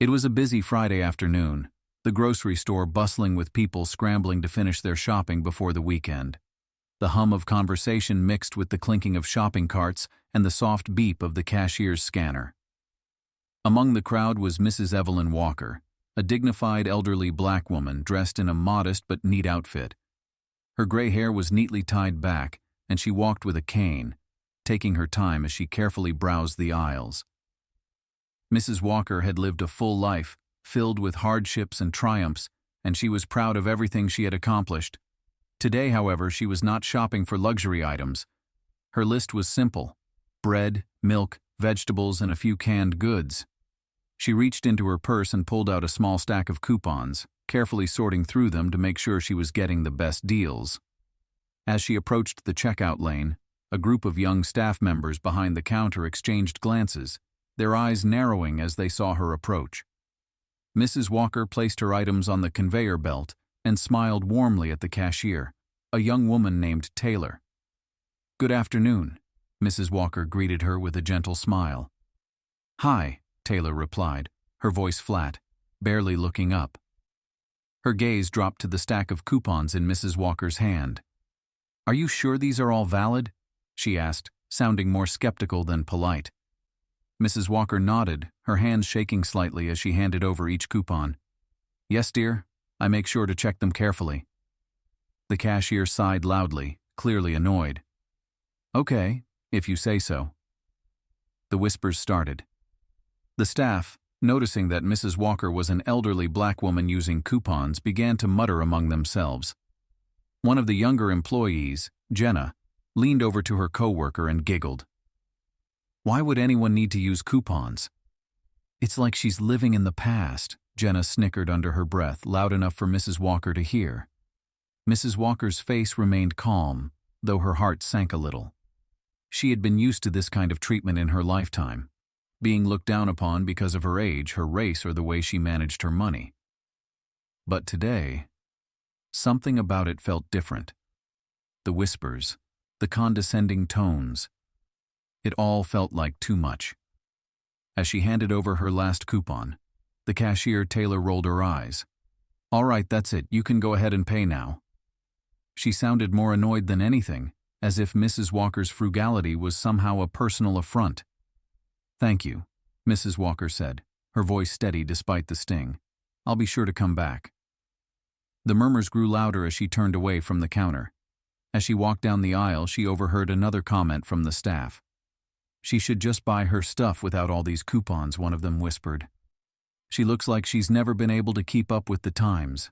It was a busy Friday afternoon, the grocery store bustling with people scrambling to finish their shopping before the weekend. The hum of conversation mixed with the clinking of shopping carts and the soft beep of the cashier's scanner. Among the crowd was Mrs. Evelyn Walker, a dignified elderly black woman dressed in a modest but neat outfit. Her gray hair was neatly tied back, and she walked with a cane, taking her time as she carefully browsed the aisles. Mrs. Walker had lived a full life, filled with hardships and triumphs, and she was proud of everything she had accomplished. Today, however, she was not shopping for luxury items. Her list was simple: bread, milk, vegetables, and a few canned goods. She reached into her purse and pulled out a small stack of coupons, carefully sorting through them to make sure she was getting the best deals. As she approached the checkout lane, a group of young staff members behind the counter exchanged glances, their eyes narrowing as they saw her approach. Mrs. Walker placed her items on the conveyor belt and smiled warmly at the cashier, a young woman named Taylor. "Good afternoon," Mrs. Walker greeted her with a gentle smile. "Hi," Taylor replied, her voice flat, barely looking up. Her gaze dropped to the stack of coupons in Mrs. Walker's hand. "Are you sure these are all valid?" she asked, sounding more skeptical than polite. Mrs. Walker nodded, her hands shaking slightly as she handed over each coupon. "Yes, dear, I make sure to check them carefully." The cashier sighed loudly, clearly annoyed. "Okay, if you say so." The whispers started. The staff, noticing that Mrs. Walker was an elderly black woman using coupons, began to mutter among themselves. One of the younger employees, Jenna, leaned over to her coworker and giggled. "Why would anyone need to use coupons?" "It's like she's living in the past," Jenna snickered under her breath, loud enough for Mrs. Walker to hear. Mrs. Walker's face remained calm, though her heart sank a little. She had been used to this kind of treatment in her lifetime, being looked down upon because of her age, her race, or the way she managed her money. But today, something about it felt different. The whispers, the condescending tones. It all felt like too much. As she handed over her last coupon, the cashier Taylor rolled her eyes. "All right, that's it. You can go ahead and pay now." She sounded more annoyed than anything, as if Mrs. Walker's frugality was somehow a personal affront. "Thank you," Mrs. Walker said, her voice steady despite the sting. "I'll be sure to come back." The murmurs grew louder as she turned away from the counter. As she walked down the aisle, she overheard another comment from the staff. "She should just buy her stuff without all these coupons," one of them whispered. "She looks like she's never been able to keep up with the times."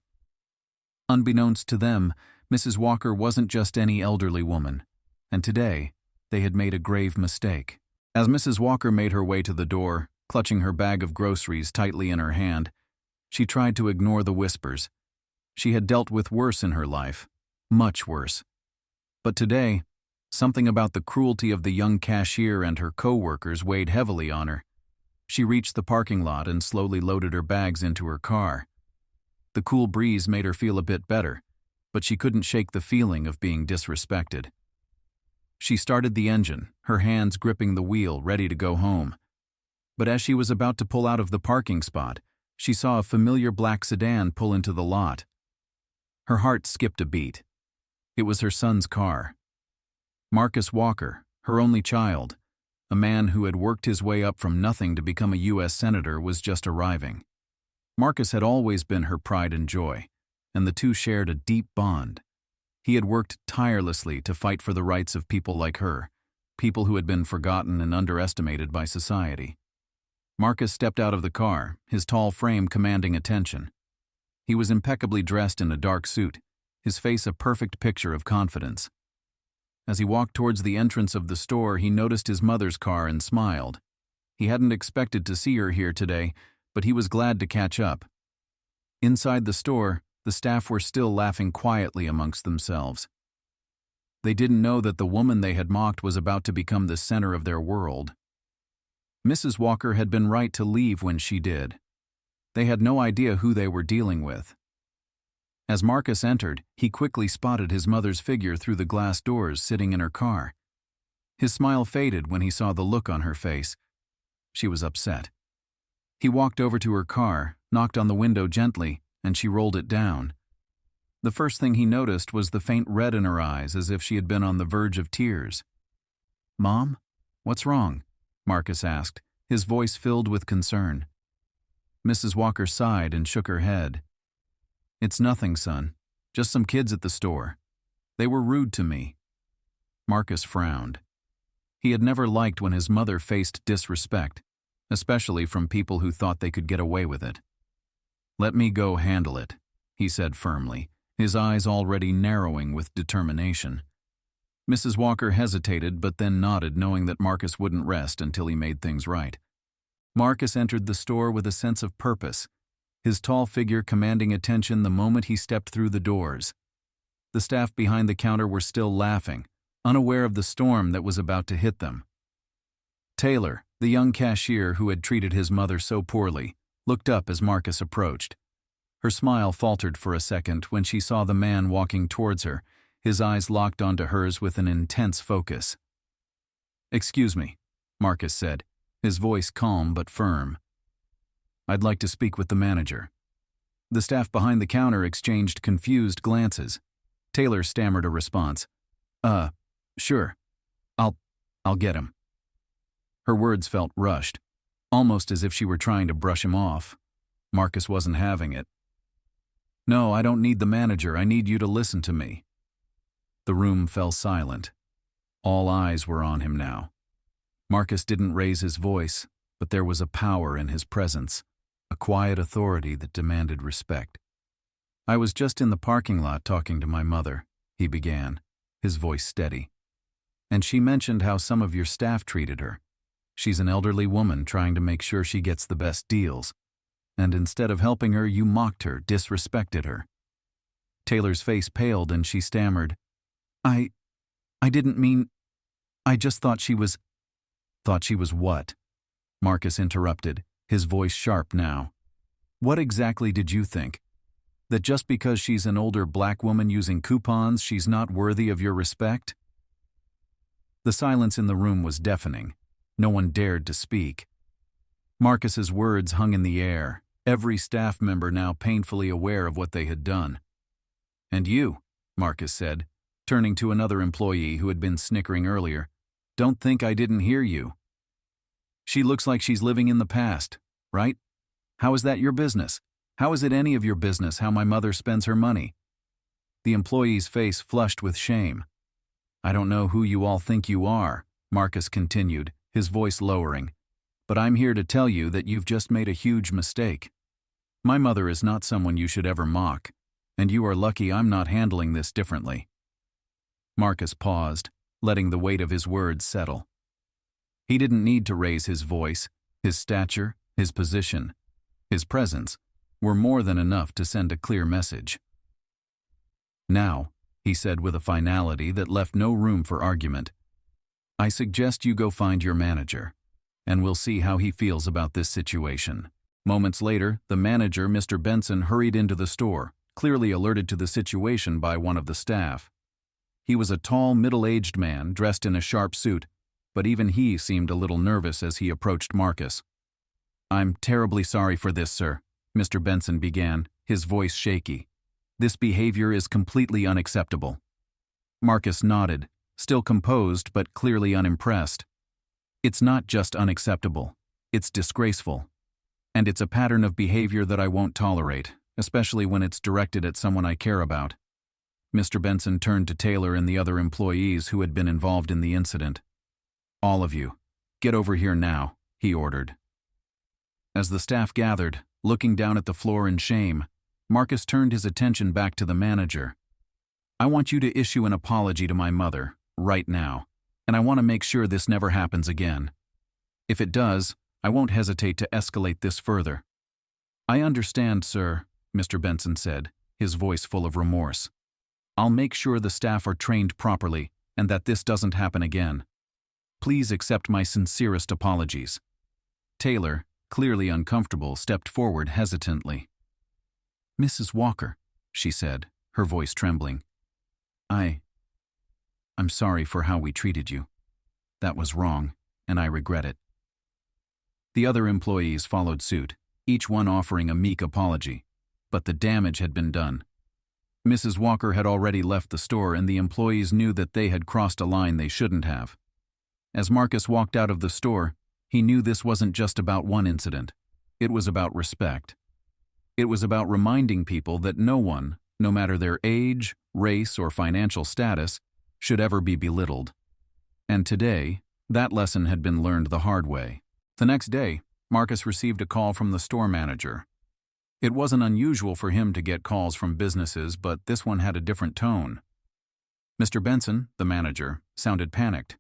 Unbeknownst to them, Mrs. Walker wasn't just any elderly woman, and today they had made a grave mistake. As Mrs. Walker made her way to the door, clutching her bag of groceries tightly in her hand, she tried to ignore the whispers. She had dealt with worse in her life, much worse. But today, something about the cruelty of the young cashier and her co-workers weighed heavily on her. She reached the parking lot and slowly loaded her bags into her car. The cool breeze made her feel a bit better, but she couldn't shake the feeling of being disrespected. She started the engine, her hands gripping the wheel, ready to go home. But as she was about to pull out of the parking spot, she saw a familiar black sedan pull into the lot. Her heart skipped a beat. It was her son's car. Marcus Walker, her only child, a man who had worked his way up from nothing to become a U.S. Senator, was just arriving. Marcus had always been her pride and joy, and the two shared a deep bond. He had worked tirelessly to fight for the rights of people like her, people who had been forgotten and underestimated by society. Marcus stepped out of the car, his tall frame commanding attention. He was impeccably dressed in a dark suit, his face a perfect picture of confidence. As he walked towards the entrance of the store, he noticed his mother's car and smiled. He hadn't expected to see her here today, but he was glad to catch up. Inside the store, the staff were still laughing quietly amongst themselves. They didn't know that the woman they had mocked was about to become the center of their world. Mrs. Walker had been right to leave when she did. They had no idea who they were dealing with. As Marcus entered, he quickly spotted his mother's figure through the glass doors sitting in her car. His smile faded when he saw the look on her face. She was upset. He walked over to her car, knocked on the window gently, and she rolled it down. The first thing he noticed was the faint red in her eyes, as if she had been on the verge of tears. "Mom? What's wrong?" Marcus asked, his voice filled with concern. Mrs. Walker sighed and shook her head. "It's nothing, son. Just some kids at the store. They were rude to me." Marcus frowned. He had never liked when his mother faced disrespect, especially from people who thought they could get away with it. "Let me go handle it," he said firmly, his eyes already narrowing with determination. Mrs. Walker hesitated but then nodded, knowing that Marcus wouldn't rest until he made things right. Marcus entered the store with a sense of purpose, his tall figure commanding attention the moment he stepped through the doors. The staff behind the counter were still laughing, unaware of the storm that was about to hit them. Taylor, the young cashier who had treated his mother so poorly, looked up as Marcus approached. Her smile faltered for a second when she saw the man walking towards her, his eyes locked onto hers with an intense focus. "Excuse me," Marcus said, his voice calm but firm. "I'd like to speak with the manager." The staff behind the counter exchanged confused glances. Taylor stammered a response. Sure. I'll get him." Her words felt rushed, almost as if she were trying to brush him off. Marcus wasn't having it. "No, I don't need the manager. I need you to listen to me." The room fell silent. All eyes were on him now. Marcus didn't raise his voice, but there was a power in his presence, a quiet authority that demanded respect. "I was just in the parking lot talking to my mother," he began, his voice steady. "And she mentioned how some of your staff treated her. She's an elderly woman trying to make sure she gets the best deals. And instead of helping her, you mocked her, disrespected her." Taylor's face paled and she stammered, I didn't mean, I just thought she was—" "Thought she was what?" Marcus interrupted, his voice sharp now. "What exactly did you think? That just because she's an older black woman using coupons, she's not worthy of your respect?" The silence in the room was deafening. No one dared to speak. Marcus's words hung in the air, every staff member now painfully aware of what they had done. "And you," Marcus said, turning to another employee who had been snickering earlier, "don't think I didn't hear you. She looks like she's living in the past, right? How is that your business? How is it any of your business how my mother spends her money?" The employee's face flushed with shame. "I don't know who you all think you are," Marcus continued, his voice lowering, "but I'm here to tell you that you've just made a huge mistake. My mother is not someone you should ever mock, and you are lucky I'm not handling this differently." Marcus paused, letting the weight of his words settle. He didn't need to raise his voice. His stature, his position, his presence were more than enough to send a clear message. "Now," he said with a finality that left no room for argument, "I suggest you go find your manager, and we'll see how he feels about this situation." Moments later, the manager, Mr. Benson, hurried into the store, clearly alerted to the situation by one of the staff. He was a tall, middle-aged man dressed in a sharp suit, but even he seemed a little nervous as he approached Marcus. "I'm terribly sorry for this, sir," Mr. Benson began, his voice shaky. "This behavior is completely unacceptable." Marcus nodded, still composed but clearly unimpressed. "It's not just unacceptable, it's disgraceful. And it's a pattern of behavior that I won't tolerate, especially when it's directed at someone I care about." Mr. Benson turned to Taylor and the other employees who had been involved in the incident. "All of you, get over here now," he ordered. As the staff gathered, looking down at the floor in shame, Marcus turned his attention back to the manager. "I want you to issue an apology to my mother, right now, and I want to make sure this never happens again. If it does, I won't hesitate to escalate this further." "I understand, sir," Mr. Benson said, his voice full of remorse. "I'll make sure the staff are trained properly and that this doesn't happen again. Please accept my sincerest apologies." Taylor, clearly uncomfortable, stepped forward hesitantly. "Mrs. Walker," she said, her voice trembling, I'm sorry for how we treated you. That was wrong, and I regret it." The other employees followed suit, each one offering a meek apology. But the damage had been done. Mrs. Walker had already left the store, and the employees knew that they had crossed a line they shouldn't have. As Marcus walked out of the store, he knew this wasn't just about one incident. It was about respect. It was about reminding people that no one, no matter their age, race, or financial status, should ever be belittled. And today, that lesson had been learned the hard way. The next day, Marcus received a call from the store manager. It wasn't unusual for him to get calls from businesses, but this one had a different tone. Mr. Benson, the manager, sounded panicked.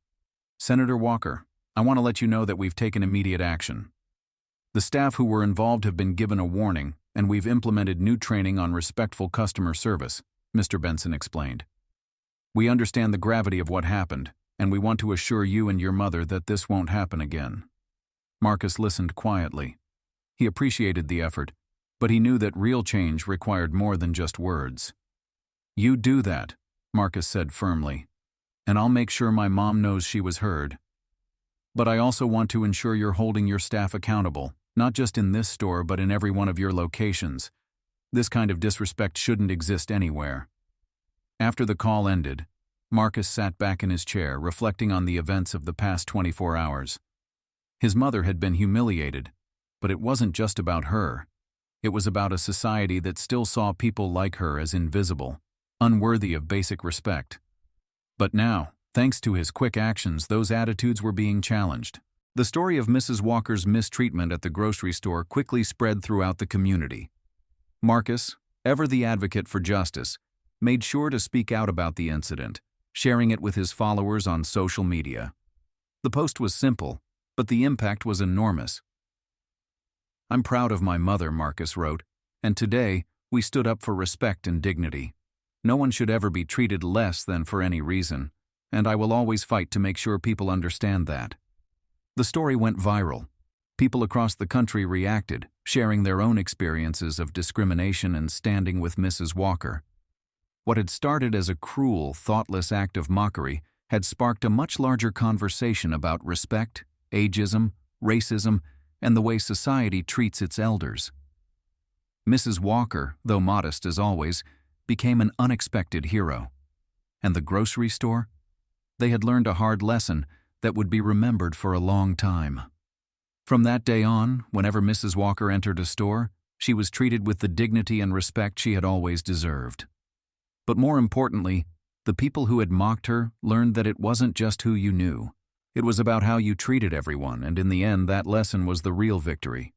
"Senator Walker, I want to let you know that we've taken immediate action. The staff who were involved have been given a warning, and we've implemented new training on respectful customer service," Mr. Benson explained. "We understand the gravity of what happened, and we want to assure you and your mother that this won't happen again." Marcus listened quietly. He appreciated the effort, but he knew that real change required more than just words. "You do that," Marcus said firmly, "and I'll make sure my mom knows she was heard. But I also want to ensure you're holding your staff accountable, not just in this store but in every one of your locations. This kind of disrespect shouldn't exist anywhere." After the call ended, Marcus sat back in his chair, reflecting on the events of the past 24 hours. His mother had been humiliated, but it wasn't just about her. It was about a society that still saw people like her as invisible, unworthy of basic respect. But now, thanks to his quick actions, those attitudes were being challenged. The story of Mrs. Walker's mistreatment at the grocery store quickly spread throughout the community. Marcus, ever the advocate for justice, made sure to speak out about the incident, sharing it with his followers on social media. The post was simple, but the impact was enormous. "I'm proud of my mother," Marcus wrote, "and today we stood up for respect and dignity. No one should ever be treated less than for any reason, and I will always fight to make sure people understand that." The story went viral. People across the country reacted, sharing their own experiences of discrimination and standing with Mrs. Walker. What had started as a cruel, thoughtless act of mockery had sparked a much larger conversation about respect, ageism, racism, and the way society treats its elders. Mrs. Walker, though modest as always, became an unexpected hero. And the grocery store? They had learned a hard lesson that would be remembered for a long time. From that day on, whenever Mrs. Walker entered a store, she was treated with the dignity and respect she had always deserved. But more importantly, the people who had mocked her learned that it wasn't just who you knew. It was about how you treated everyone, and in the end, that lesson was the real victory.